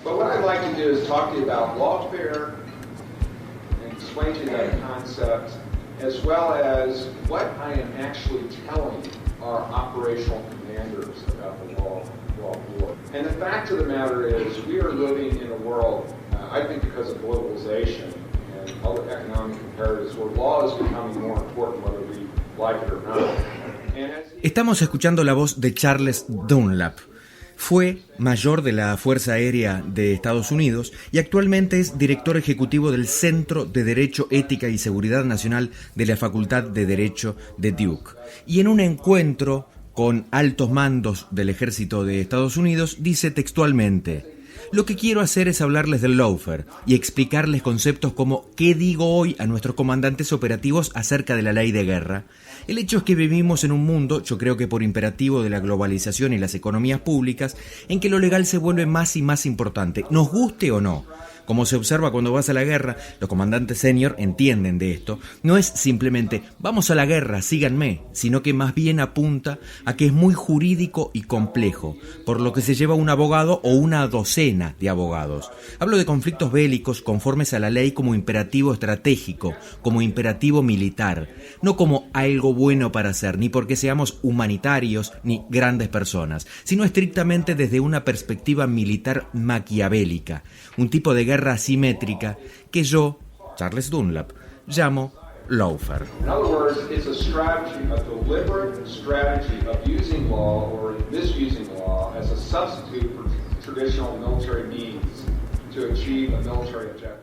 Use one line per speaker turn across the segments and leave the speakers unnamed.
But what I'd like to do is talk to you about lawfare and explain to you that concept, as well as what I am actually telling our operational commanders about the law of war. And the fact of the matter is, we are living in a world, I think because of globalization and other economic imperatives, where law is becoming more important whether we like it or not.
Estamos escuchando la voz de Charles Dunlap. Fue mayor de la Fuerza Aérea de Estados Unidos y actualmente es director ejecutivo del Centro de Derecho, Ética y Seguridad Nacional de la Facultad de Derecho de Duke. Y en un encuentro con altos mandos del Ejército de Estados Unidos dice textualmente: lo que quiero hacer es hablarles del lawfare y explicarles conceptos como ¿qué digo hoy a nuestros comandantes operativos acerca de la ley de guerra? El hecho es que vivimos en un mundo, yo creo que por imperativo de la globalización y las economías públicas, en que lo legal se vuelve más y más importante, nos guste o no. Como se observa cuando vas a la guerra, los comandantes senior entienden de esto. No es simplemente vamos a la guerra, síganme, sino que más bien apunta a que es muy jurídico y complejo, por lo que se lleva un abogado o una docena de abogados. Hablo de conflictos bélicos conformes a la ley como imperativo estratégico, como imperativo militar, no como algo bueno para hacer, ni porque seamos humanitarios ni grandes personas, sino estrictamente desde una perspectiva militar maquiavélica, un tipo de guerra asimétrica que yo, Charles Dunlap, llamo lawfare.
In other words, it's a strategy, a deliberate strategy of using law or misusing law as a substitute for traditional military means to achieve a military objective.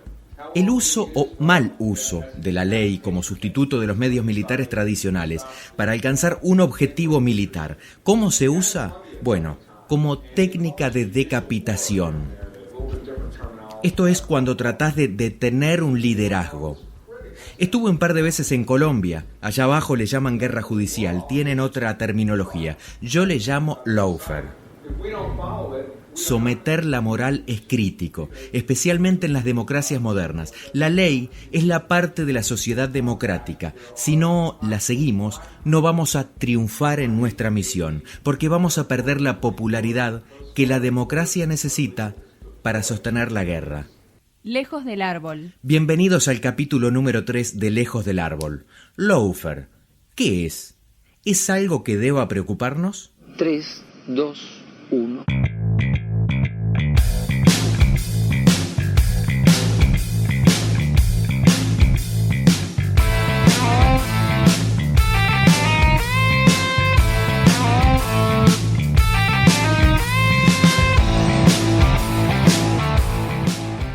El uso o mal uso de la ley como sustituto de los medios militares tradicionales para alcanzar un objetivo militar. ¿Cómo se usa? Bueno, como técnica de decapitación. Esto es cuando tratás de detener un liderazgo. Estuve un par de veces en Colombia. Allá abajo le llaman guerra judicial, tienen otra terminología. Yo le llamo lawfare. Someter la moral es crítico, especialmente en las democracias modernas. La ley es la parte de la sociedad democrática. Si no la seguimos, no vamos a triunfar en nuestra misión, porque vamos a perder la popularidad que la democracia necesita para sostener la guerra.
Lejos del árbol.
Bienvenidos al capítulo número 3 de Lejos del árbol. Lawfare, ¿qué es? ¿Es algo que deba preocuparnos?
3, 2, 1...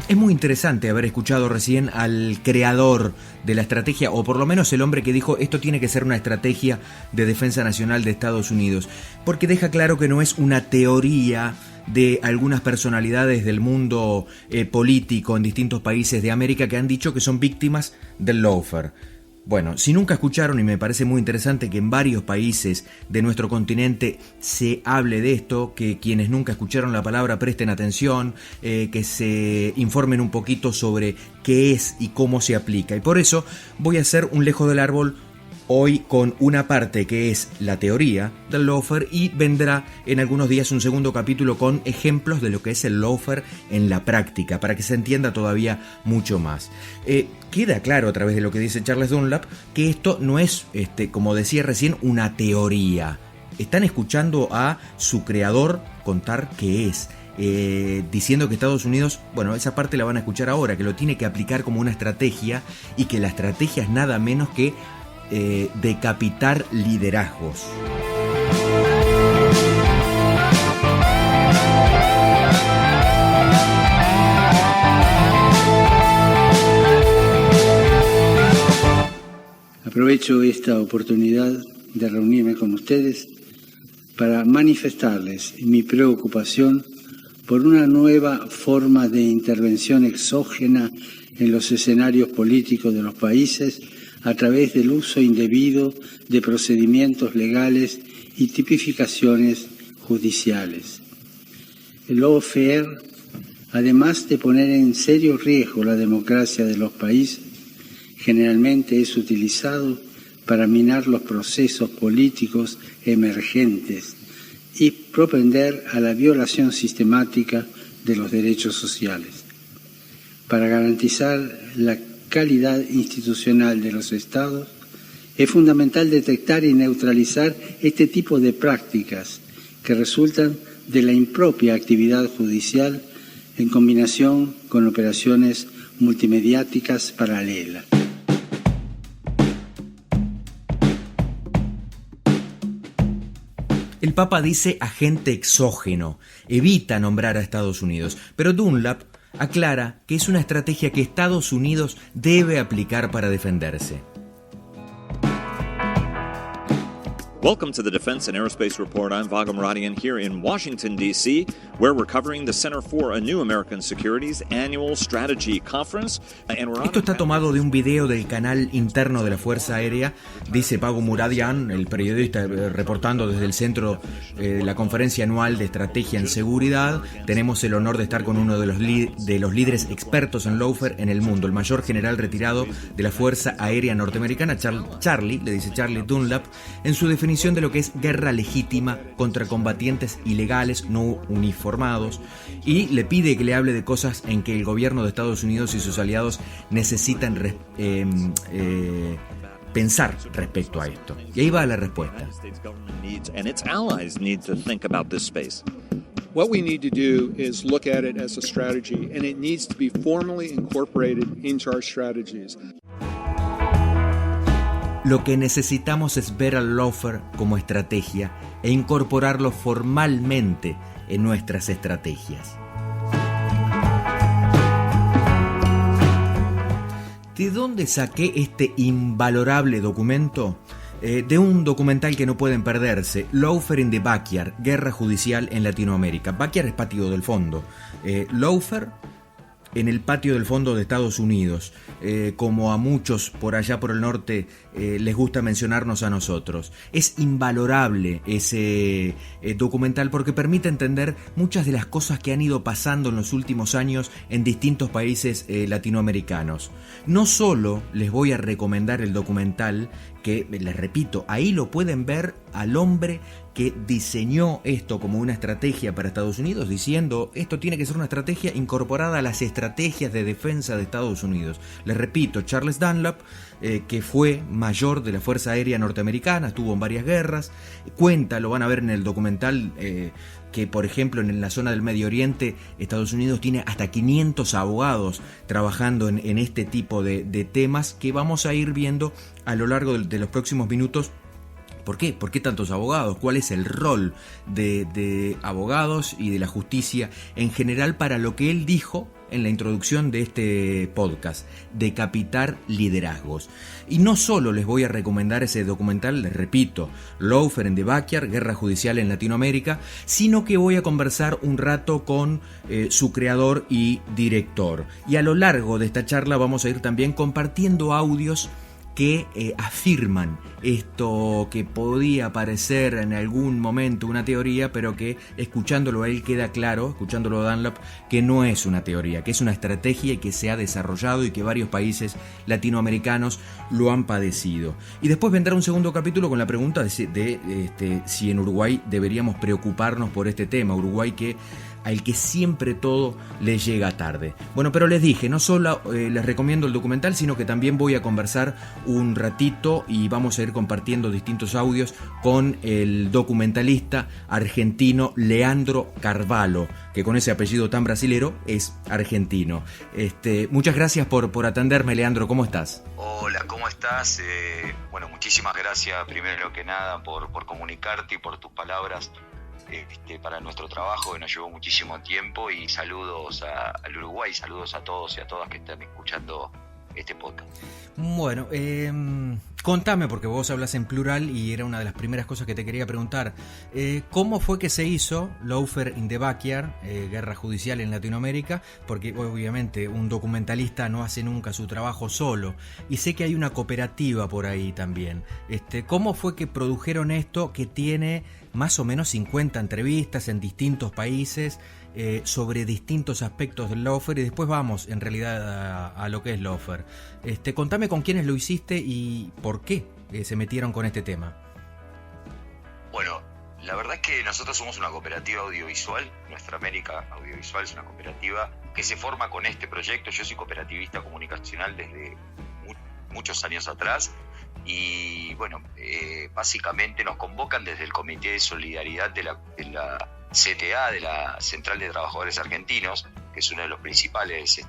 Es muy interesante haber escuchado recién al creador de la estrategia, o por lo menos el hombre que dijo esto tiene que ser una estrategia de defensa nacional de Estados Unidos, porque deja claro que no es una teoría de algunas personalidades del mundo político en distintos países de América que han dicho que son víctimas del lawfare. Bueno, si nunca escucharon, y me parece muy interesante que en varios países de nuestro continente se hable de esto, que quienes nunca escucharon la palabra presten atención, que se informen un poquito sobre qué es y cómo se aplica. Y por eso voy a hacer un Lejos del Árbol hoy con una parte que es la teoría del lawfare, y vendrá en algunos días un segundo capítulo con ejemplos de lo que es el lawfare en la práctica, para que se entienda todavía mucho más. Queda claro a través de lo que dice Charles Dunlap que esto no es, como decía recién, una teoría. Están escuchando a su creador contar qué es. Diciendo que Estados Unidos, bueno, esa parte la van a escuchar ahora, que lo tiene que aplicar como una estrategia, y que la estrategia es nada menos que decapitar liderazgos.
Aprovecho esta oportunidad de reunirme con ustedes para manifestarles mi preocupación por una nueva forma de intervención exógena en los escenarios políticos de los países a través del uso indebido de procedimientos legales y tipificaciones judiciales. El lawfare, además de poner en serio riesgo la democracia de los países, generalmente es utilizado para minar los procesos políticos emergentes y propender a la violación sistemática de los derechos sociales. Para garantizar la calidad institucional de los Estados, es fundamental detectar y neutralizar este tipo de prácticas que resultan de la impropia actividad judicial en combinación con operaciones multimediáticas paralelas.
El Papa dice agente exógeno, evita nombrar a Estados Unidos, pero Dunlap aclara que es una estrategia que Estados Unidos debe aplicar para defenderse.
Welcome to the Defense and Aerospace Report. I'm Vago Muradian here in Washington, D.C., where we're covering the Center for a New American Security's annual strategy conference.
Esto está tomado de un video del canal interno de la Fuerza Aérea, dice Vago Muradian, el periodista reportando desde el centro de la conferencia anual de estrategia en seguridad. Tenemos el honor de estar con uno de los líderes expertos en lawfare en el mundo, el mayor general retirado de la Fuerza Aérea Norteamericana, Charlie Dunlap, en su definición de lo que es guerra legítima contra combatientes ilegales no uniformados, y le pide que le hable de cosas en que el gobierno de Estados Unidos y sus aliados necesitan pensar respecto a esto. Y ahí va la respuesta.
What we need to do is look at it as a strategy, and it needs to be formally incorporated into our strategies.
Lo que necesitamos es ver al lawfare como estrategia e incorporarlo formalmente en nuestras estrategias. ¿De dónde saqué este invalorable documento? De un documental que no pueden perderse, Lawfare in the Backyard, Guerra Judicial en Latinoamérica. Backyard es patio del fondo. Lawfare en el patio del fondo de Estados Unidos, como a muchos por allá por el norte les gusta mencionarnos a nosotros. Es invalorable ese documental porque permite entender muchas de las cosas que han ido pasando en los últimos años en distintos países latinoamericanos. No solo les voy a recomendar el documental, que les repito, ahí lo pueden ver al hombre que diseñó esto como una estrategia para Estados Unidos, diciendo esto tiene que ser una estrategia incorporada a las estrategias de defensa de Estados Unidos. Les repito, Charles Dunlap, que fue mayor de la Fuerza Aérea Norteamericana, estuvo en varias guerras, cuenta, lo van a ver en el documental, que por ejemplo en la zona del Medio Oriente Estados Unidos tiene hasta 500 abogados trabajando en este tipo de temas que vamos a ir viendo a lo largo de los próximos minutos. ¿Por qué? ¿Por qué tantos abogados? ¿Cuál es el rol de abogados y de la justicia en general para lo que él dijo en la introducción de este podcast, decapitar liderazgos? Y no solo les voy a recomendar ese documental, les repito, Lawfare in the Backyard, Guerra Judicial en Latinoamérica, sino que voy a conversar un rato con su creador y director. Y a lo largo de esta charla vamos a ir también compartiendo audios que afirman esto que podía parecer en algún momento una teoría, pero que escuchándolo a él queda claro, escuchándolo a Dunlap, que no es una teoría, que es una estrategia y que se ha desarrollado y que varios países latinoamericanos lo han padecido. Y después vendrá un segundo capítulo con la pregunta de si en Uruguay deberíamos preocuparnos por este tema. Uruguay al que siempre todo le llega tarde. Bueno, pero les dije, no solo les recomiendo el documental, sino que también voy a conversar un ratito y vamos a ir compartiendo distintos audios con el documentalista argentino Leandro Carvalho, que con ese apellido tan brasilero es argentino. Muchas gracias por atenderme, Leandro, ¿cómo estás?
Hola, ¿cómo estás? Bueno, muchísimas gracias primero que nada por comunicarte y por tus palabras. Para nuestro trabajo que nos llevó muchísimo tiempo, y saludos al Uruguay, saludos a todos y a todas que están escuchando este podcast.
Bueno, contame, porque vos hablas en plural y era una de las primeras cosas que te quería preguntar. ¿Cómo fue que se hizo Lawfare in the Backyard, Guerra Judicial en Latinoamérica? Porque obviamente un documentalista no hace nunca su trabajo solo, y sé que hay una cooperativa por ahí también. ¿Cómo fue que produjeron esto que tiene más o menos 50 entrevistas en distintos países sobre distintos aspectos del lawfare? Y después vamos en realidad a lo que es lawfare. Contame con quiénes lo hiciste y por qué se metieron con este tema.
Bueno, La verdad es que nosotros somos una cooperativa audiovisual, Nuestra América Audiovisual es una cooperativa que se forma con este proyecto. Yo soy cooperativista comunicacional desde muchos años atrás y bueno, básicamente nos convocan desde el Comité de Solidaridad de la CTA, de la Central de Trabajadores Argentinos, que es uno de los principales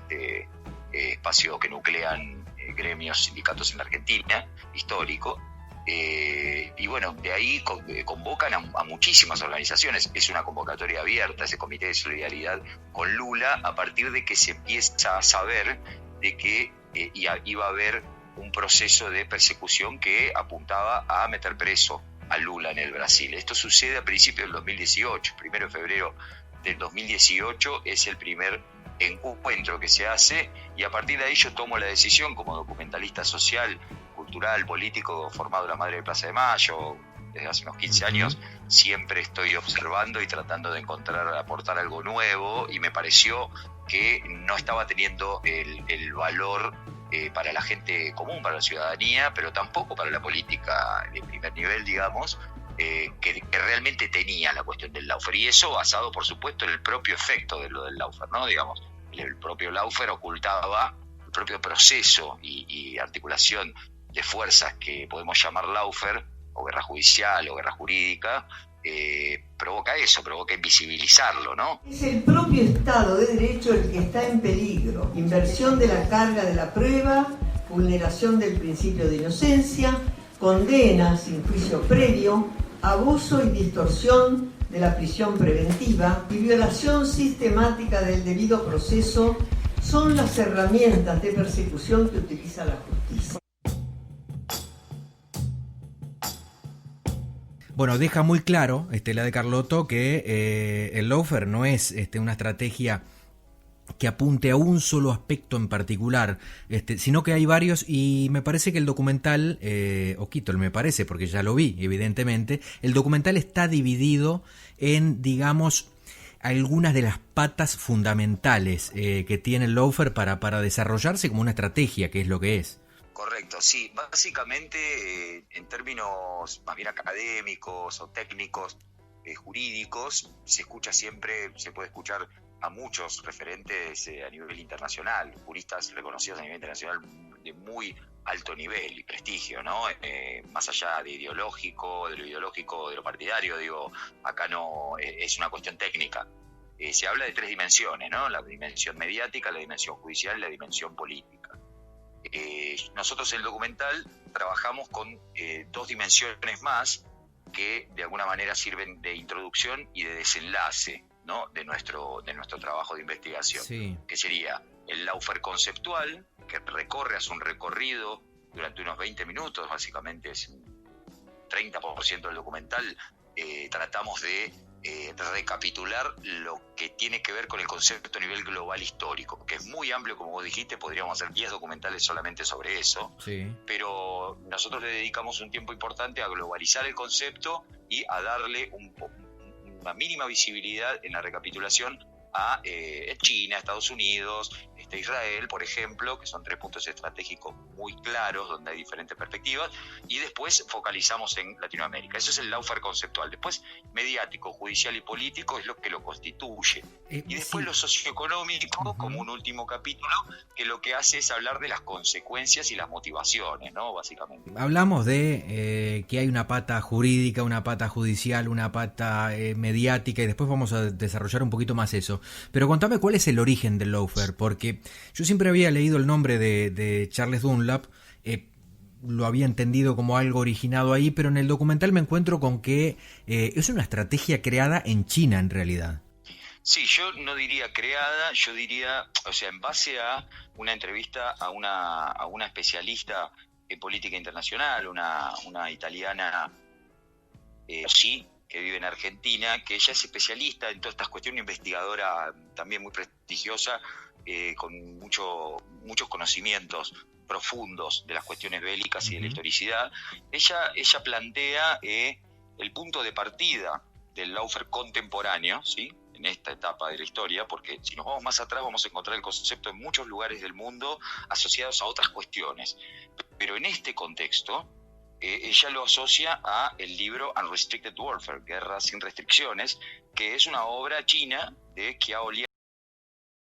espacios que nuclean gremios, sindicatos en la Argentina, histórico. Y bueno, de ahí convocan a muchísimas organizaciones. Es una convocatoria abierta, ese Comité de Solidaridad con Lula, a partir de que se empieza a saber de que iba a haber un proceso de persecución que apuntaba a meter preso a Lula en el Brasil. Esto sucede a principios del 2018, 1 de febrero del 2018 es el primer encuentro que se hace, y a partir de ahí yo tomo la decisión como documentalista social, cultural, político, formado en la Madre de Plaza de Mayo, desde hace unos 15 años, siempre estoy observando y tratando de aportar algo nuevo, y me pareció que no estaba teniendo el valor para la gente común, para la ciudadanía, pero tampoco para la política de primer nivel, digamos, que realmente tenía la cuestión del lawfare, y eso basado, por supuesto, en el propio efecto de lo del lawfare, ¿no? Digamos, el propio lawfare ocultaba el propio proceso y articulación de fuerzas que podemos llamar lawfare, o guerra judicial, o guerra jurídica, provoca invisibilizarlo, ¿no?
Es el propio Estado de Derecho el que está en peligro. Inversión de la carga de la prueba, vulneración del principio de inocencia, condena sin juicio previo, abuso y distorsión de la prisión preventiva y violación sistemática del debido proceso son las herramientas de persecución que utiliza la justicia.
Bueno, deja muy claro Estela de Carlotto que el lawfare no es una estrategia que apunte a un solo aspecto en particular, sino que hay varios, y me parece que el documental, me parece porque ya lo vi, evidentemente, el documental está dividido en, digamos, algunas de las patas fundamentales que tiene el lawfare para desarrollarse como una estrategia, que es lo que es.
Correcto, sí. Básicamente, en términos más bien académicos o técnicos, jurídicos, se puede escuchar a muchos referentes a nivel internacional, juristas reconocidos a nivel internacional de muy alto nivel y prestigio, ¿no? Más allá de lo ideológico, de lo partidario, digo, acá no es una cuestión técnica. Se habla de 3 dimensiones, ¿no? La dimensión mediática, la dimensión judicial y la dimensión política. Nosotros en el documental trabajamos con 2 dimensiones más que de alguna manera sirven de introducción y de desenlace, ¿no? de nuestro trabajo de investigación, sí. Que sería el lawfare conceptual, que hace un recorrido durante unos 20 minutos, básicamente es un 30% del documental. Tratamos de recapitular lo que tiene que ver con el concepto a nivel global histórico, que es muy amplio, como vos dijiste, podríamos hacer 10 documentales solamente sobre eso, sí. Pero nosotros le dedicamos un tiempo importante a globalizar el concepto y a darle una mínima visibilidad en la recapitulación a China, Estados Unidos, Israel, por ejemplo, que son 3 puntos estratégicos muy claros donde hay diferentes perspectivas, y después focalizamos en Latinoamérica. Eso es el lawfare conceptual. Después, mediático, judicial y político es lo que lo constituye. Y después sí. Lo socioeconómico, como un último capítulo, que lo que hace es hablar de las consecuencias y las motivaciones, ¿no? Básicamente.
Hablamos de que hay una pata jurídica, una pata judicial, una pata mediática, y después vamos a desarrollar un poquito más eso. Pero contame cuál es el origen del lawfare, porque yo siempre había leído el nombre de Charles Dunlap, lo había entendido como algo originado ahí, pero en el documental me encuentro con que es una estrategia creada en China en realidad.
Sí, yo no diría creada, yo diría, en base a una entrevista a una especialista en política internacional, una italiana, sí, que vive en Argentina, que ella es especialista en todas estas cuestiones, investigadora también muy prestigiosa, con muchos conocimientos profundos de las cuestiones bélicas y de la historicidad. Ella plantea el punto de partida del lawfare contemporáneo, ¿sí? En esta etapa de la historia, porque si nos vamos más atrás vamos a encontrar el concepto en muchos lugares del mundo asociados a otras cuestiones. Pero en este contexto, ella lo asocia a el libro Unrestricted Warfare, Guerra sin restricciones, que es una obra china de Qiao Liang.